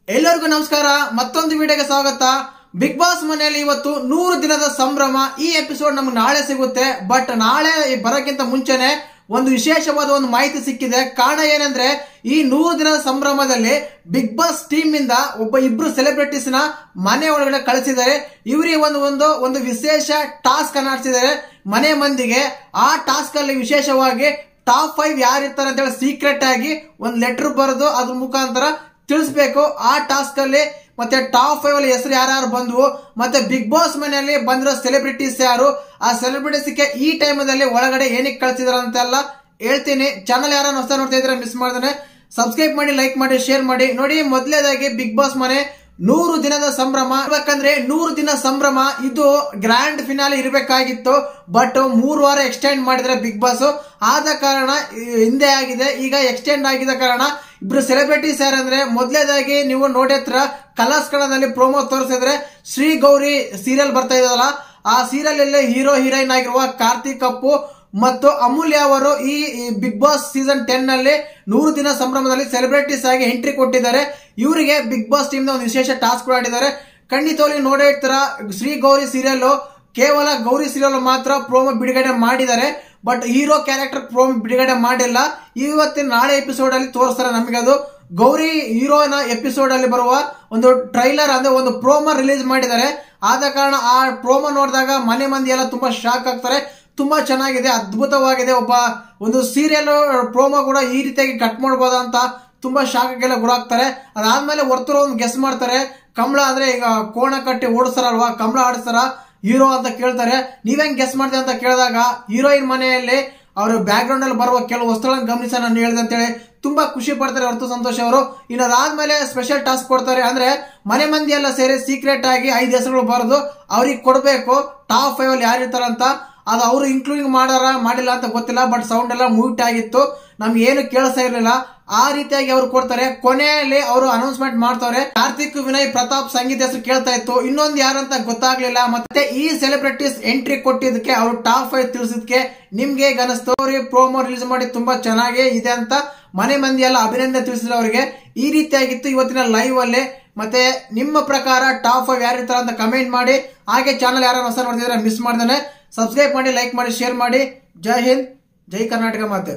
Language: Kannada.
ಎಲ್ಲರಿಗೂ ನಮಸ್ಕಾರ. ಮತ್ತೊಂದು ವಿಡಿಯೋಗೆ ಸ್ವಾಗತ. ಬಿಗ್ ಬಾಸ್ ಮನೆಯಲ್ಲಿ ಇವತ್ತು 100 ದಿನದ ಸಂಭ್ರಮ. ಈ ಎಪಿಸೋಡ್ ನಮ್ಗೆ ನಾಳೆ ಸಿಗುತ್ತೆ. ಬಟ್ ನಾಳೆ ಬರೋಕ್ಕಿಂತ ಮುಂಚೆನೆ ಒಂದು ವಿಶೇಷವಾದ ಒಂದು ಮಾಹಿತಿ ಸಿಕ್ಕಿದೆ. ಕಾರಣ ಏನಂದ್ರೆ, ಈ 100 ದಿನದ ಸಂಭ್ರಮದಲ್ಲಿ ಬಿಗ್ ಬಾಸ್ ಟೀಮ್ ಇಂದ ಇಬ್ರು ಸೆಲೆಬ್ರಿಟೀಸ್ ನ ಮನೆ ಒಳಗಡೆ ಕಳಿಸಿದ್ದಾರೆ. ಇವರಿಗೆ ಒಂದು ವಿಶೇಷ ಟಾಸ್ಕ್ ಅನ್ನ ಆಡಿಸಿದ್ದಾರೆ ಮನೆ ಮಂದಿಗೆ. ಆ ಟಾಸ್ಕ್ ಅಲ್ಲಿ ವಿಶೇಷವಾಗಿ ಟಾಪ್ 5 ಯಾರಿರ್ತಾರೆ ಅಂತ ಹೇಳಿ ಸೀಕ್ರೆಟ್ ಆಗಿ ಒಂದು ಲೆಟರ್ ಬರೆದು ಅದ್ರ ಮುಖಾಂತರ ತಿಳಿಸ್ಬೇಕು. ಆ ಟಾಸ್ಕ್ ಅಲ್ಲಿ ಮತ್ತೆ ಟಾಪ್ 5 ಅಲ್ಲಿ ಹೆಸರು ಯಾರು ಬಂದ್ವು, ಮತ್ತೆ ಬಿಗ್ ಬಾಸ್ ಮನೆಯಲ್ಲಿ ಬಂದಿರೋ ಸೆಲೆಬ್ರಿಟೀಸ್ ಯಾರು, ಆ ಸೆಲೆಬ್ರಿಟೀಸ್ಗೆ ಈ ಟೈಮಲ್ಲಿ ಒಳಗಡೆ ಏನಕ್ಕೆ ಕಳ್ಸಿದಾರ ಅಂತೆಲ್ಲ ಹೇಳ್ತೀನಿ. ಚಾನಲ್ ಯಾರು ಹೊಸ ನೋಡ್ತಾ ಇದ್ರೆ ಮಿಸ್ ಮಾಡ್ದಾನೆ ಸಬ್ಸ್ಕ್ರೈಬ್ ಮಾಡಿ, ಲೈಕ್ ಮಾಡಿ, ಶೇರ್ ಮಾಡಿ. ನೋಡಿ, ಮೊದಲನೇದಾಗಿ ಬಿಗ್ ಬಾಸ್ ಮನೆ 100 ದಿನದ ಸಂಭ್ರಮ. ಯಾಕಂದ್ರೆ 100 ದಿನ ಸಂಭ್ರಮ ಇದು ಗ್ರ್ಯಾಂಡ್ ಫಿನಾಲೆ ಇರಬೇಕಾಗಿತ್ತು. ಬಟ್ 3 ವಾರ ಎಕ್ಸ್ಟೆಂಡ್ ಮಾಡಿದ್ರೆ ಬಿಗ್ ಬಾಸ್. ಆದ ಕಾರಣ ಹಿಂದೆ ಆಗಿದೆ, ಈಗ ಎಕ್ಸ್ಟೆಂಡ್ ಆಗಿದ ಕಾರಣ ಇಬ್ರು ಸೆಲೆಬ್ರಿಟೀಸ್ ಯಾರಂದ್ರೆ, ಮೊದಲನೇದಾಗಿ ನೀವು ನೋಡಿತ್ರ ಕಲರ್ಸ್ ಕನ್ನಡದಲ್ಲಿ ಪ್ರೋಮೋ ತೋರಿಸಿದ್ರೆ ಶ್ರೀ ಗೌರಿ ಸೀರಿಯಲ್ ಬರ್ತಾ ಇದಲ್ಲ, ಆ ಸೀರಿಯಲ್ ಅಲ್ಲಿ ಹೀರೋ ಹೀರೋಯಿನ್ ಆಗಿರುವ ಕಾರ್ತಿಕ್ ಅಪ್ಪು ಮತ್ತು ಅಮೂಲ್ಯ ಅವರು ಈ ಬಿಗ್ ಬಾಸ್ ಸೀಸನ್ 10 ನಲ್ಲಿ 100 ದಿನ ಸಂಭ್ರಮದಲ್ಲಿ ಸೆಲೆಬ್ರಿಟೀಸ್ ಆಗಿ ಎಂಟ್ರಿ ಕೊಟ್ಟಿದ್ದಾರೆ. ಇವರಿಗೆ ಬಿಗ್ ಬಾಸ್ ಟೀಮ್ ಒಂದು ವಿಶೇಷ ಟಾಸ್ಕ್ ಆಡಿದ್ದಾರೆ. ಖಂಡಿತವಾಗಿ ನೋಡಿರ್ತೀರ, ಶ್ರೀ ಗೌರಿ ಸೀರಿಯಲ್ ಕೇವಲ ಗೌರಿ ಸೀರಿಯಲ್ ಮಾತ್ರ ಪ್ರೋಮೋ ಬಿಡುಗಡೆ ಮಾಡಿದ್ದಾರೆ. ಬಟ್ ಹೀರೋ ಕ್ಯಾರೆಕ್ಟರ್ ಪ್ರೋಮೋ ಬಿಡುಗಡೆ ಮಾಡಿಲ್ಲ. ಇವತ್ತಿನ ನಾಳೆ ಎಪಿಸೋಡ್ ಅಲ್ಲಿ ತೋರಿಸ್ತಾರೆ ನಮಗೆ. ಅದು ಗೌರಿ ಹೀರೋನ ಎಪಿಸೋಡ್ ಅಲ್ಲಿ ಬರುವ ಒಂದು ಟ್ರೈಲರ್ ಅಂದ್ರೆ ಒಂದು ಪ್ರೋಮೋ ರಿಲೀಸ್ ಮಾಡಿದ್ದಾರೆ. ಆದ ಕಾರಣ ಆ ಪ್ರೋಮೋ ನೋಡಿದಾಗ ಮನೆ ಮಂದಿ ಎಲ್ಲ ತುಂಬಾ ಶಾಕ್ ಆಗ್ತಾರೆ. ತುಂಬಾ ಚೆನ್ನಾಗಿದೆ, ಅದ್ಭುತವಾಗಿದೆ. ಒಂದು ಸೀರಿಯಲ್ ಪ್ರೋಮೋ ಕೂಡ ಈ ರೀತಿಯಾಗಿ ಕಟ್ ಮಾಡಬಹುದಾ ಅಂತ ತುಂಬಾ ಶಾಕ್ಗೆಲ್ಲ ಗುರಾಗ್ತಾರೆ. ಅದಾದ್ಮೇಲೆ ಹೊರತುರು ಒಂದು ಗೆಸ್ ಮಾಡ್ತಾರೆ. ಕಮಲ ಆದ್ರೆ ಈಗ ಕೋಣ ಕಟ್ಟಿ ಓಡಿಸ್ತಾರಲ್ವಾ, ಕಮಲ ಆಡಿಸ್ತಾರ ಹೀರೋ ಅಂತ ಕೇಳ್ತಾರೆ. ನೀವೇನ್ ಗೆಸ್ ಮಾಡ್ತೀವಿ ಅಂತ ಕೇಳಿದಾಗ ಹೀರೋಯಿನ್ ಮನೆಯಲ್ಲಿ ಅವ್ರ ಬ್ಯಾಕ್ ಗ್ರೌಂಡ್ ಅಲ್ಲಿ ಬರುವ ಕೆಲವು ವಸ್ತುಗಳನ್ನು ಗಮನಿಸ ನಾನು ಹೇಳಿದೆ ಅಂತೇಳಿ ತುಂಬಾ ಖುಷಿ ಪಡ್ತಾರೆ ಹೊರತು ಸಂತೋಷ್ ಅವರು. ಇನ್ನು ಅದಾದ್ಮೇಲೆ ಸ್ಪೆಷಲ್ ಟಾಸ್ಕ್ ಕೊಡ್ತಾರೆ. ಅಂದ್ರೆ ಮನೆ ಮಂದಿ ಎಲ್ಲ ಸೇರಿ ಸೀಕ್ರೆಟ್ ಆಗಿ 5 ಹೆಸರುಗಳು ಬರೆದು ಅವ್ರಿಗೆ ಕೊಡ್ಬೇಕು. ಟಾಪ್ 5 ಅಲ್ಲಿ ಯಾರಿರ್ತಾರಂತ ಅದು ಅವರು ಇನ್ಕ್ಲೂಡಿಂಗ್ ಮಾಡಿಲ್ಲ ಅಂತ ಗೊತ್ತಿಲ್ಲ. ಬಟ್ ಸೌಂಡ್ ಎಲ್ಲ ಮ್ಯೂಟ್ ಆಗಿತ್ತು, ನಮ್ಗೆ ಏನು ಕೇಳಿಸ್ತಾ ಇರ್ಲಿಲ್ಲ. ಆ ರೀತಿಯಾಗಿ ಅವ್ರು ಕೊಡ್ತಾರೆ. ಕೊನೆಯಲ್ಲಿ ಅವರು ಅನೌನ್ಸ್ಮೆಂಟ್ ಮಾಡ್ತಾರೆ. ಕಾರ್ತಿಕ್, ವಿನಯ್, ಪ್ರತಾಪ್, ಸಂಗೀತ ಹೆಸರು ಕೇಳ್ತಾ ಇತ್ತು. ಇನ್ನೊಂದು ಯಾರಂತ ಗೊತ್ತಾಗ್ಲಿಲ್ಲ. ಮತ್ತೆ ಈ ಸೆಲೆಬ್ರಿಟೀಸ್ ಎಂಟ್ರಿ ಕೊಟ್ಟಿದ್ದಕ್ಕೆ ಅವರು ಟಾಪ್ 5 ತಿಳಿಸಿದ್ಕೆ ನಿಮ್ಗೆ ಹೇಗೆ ಅನಿಸ್ತು? ಪ್ರೋಮೋ ರಿಲೀಸ್ ಮಾಡಿ ತುಂಬಾ ಚೆನ್ನಾಗಿ ಇದೆ ಅಂತ ಮನೆ ಮಂದಿ ಎಲ್ಲ ಅಭಿನಂದನೆ ತಿಳಿಸಿದ್ರು ಅವರಿಗೆ. ಈ ರೀತಿಯಾಗಿತ್ತು ಇವತ್ತಿನ ಲೈವ್ ಅಲ್ಲಿ. ಮತ್ತೆ ನಿಮ್ಮ ಪ್ರಕಾರ ಟಾಪ್ 5 ಯಾರಿರ್ತಾರ ಅಂತ ಕಮೆಂಟ್ ಮಾಡಿ. ಹಾಗೆ ಚಾನಲ್ ಯಾರು ಹೊಸ ನೋಡ್ತಿದ್ರೆ ಮಿಸ್ ಮಾಡ್ದಾನೆ ಸಬ್ಸ್ಕ್ರೈಬ್ ಮಾಡಿ, ಲೈಕ್ ಮಾಡಿ, ಶೇರ್ ಮಾಡಿ. ಜೈ ಹಿಂದ್, ಜೈ ಕರ್ನಾಟಕ ಮಾತೆ.